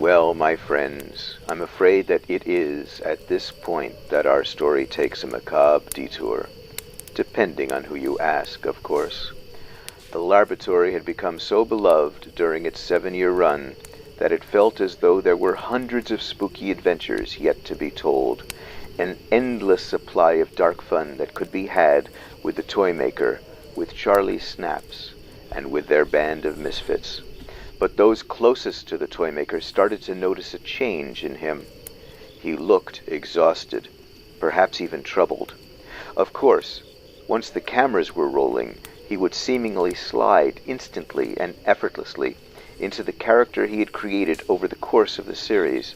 Well, my friends, I'm afraid that it is at this point that our story takes a macabre detour. Depending on who you ask, of course. The laboratory had become so beloved during its 7-year run that it felt as though there were hundreds of spooky adventures yet to be told, an endless supply of dark fun that could be had with the Toymaker, with Charlie Snaps, and with their band of misfits. But those closest to the Toymaker started to notice a change in him. He looked exhausted, perhaps even troubled. Of course, once the cameras were rolling, he would seemingly slide instantly and effortlessly into the character he had created over the course of the series.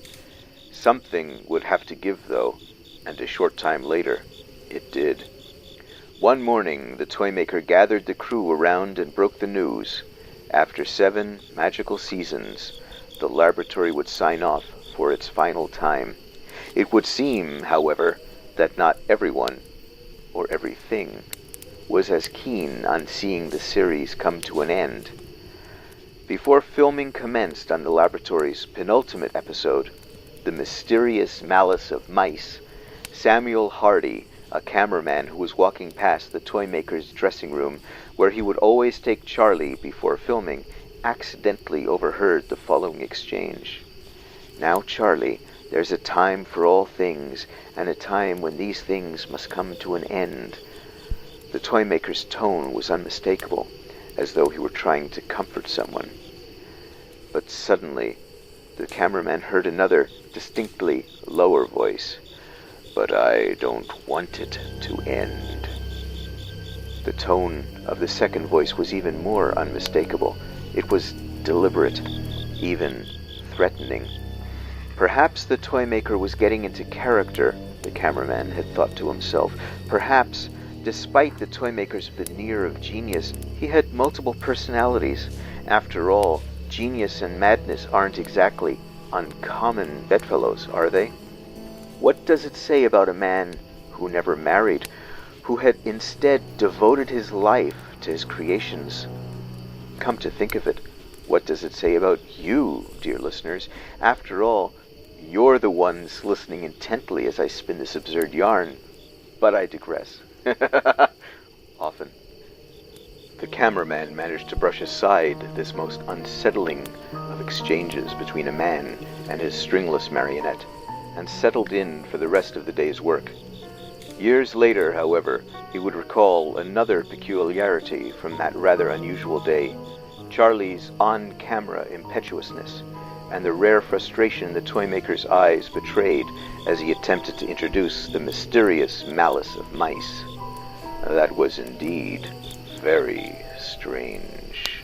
Something would have to give, though, and a short time later, it did. One morning, the Toymaker gathered the crew around and broke the news. After 7 magical seasons, the laboratory would sign off for its final time. It would seem, however, that not everyone, or everything, was as keen on seeing the series come to an end. Before filming commenced on the laboratory's penultimate episode, The Mysterious Malice of Mice, Samuel Hardy, a cameraman who was walking past the Toymaker's dressing room, where he would always take Charlie before filming, accidentally overheard the following exchange. "Now, Charlie, there's a time for all things, and a time when these things must come to an end." The Toymaker's tone was unmistakable, as though he were trying to comfort someone. But suddenly, the cameraman heard another, distinctly lower voice. "But I don't want it to end." The tone of the second voice was even more unmistakable. It was deliberate, even threatening. Perhaps the Toymaker was getting into character, the cameraman had thought to himself. Perhaps, despite the Toymaker's veneer of genius, he had multiple personalities. After all, genius and madness aren't exactly uncommon bedfellows, are they? What does it say about a man who never married, who had instead devoted his life to his creations? Come to think of it, what does it say about you, dear listeners? After all, you're the ones listening intently as I spin this absurd yarn. But I digress. Often. The cameraman managed to brush aside this most unsettling of exchanges between a man and his stringless marionette, and settled in for the rest of the day's work. Years later, however, he would recall another peculiarity from that rather unusual day, Charlie's on-camera impetuousness, and the rare frustration the Toymaker's eyes betrayed as he attempted to introduce the mysterious malice of mice. That was indeed very strange.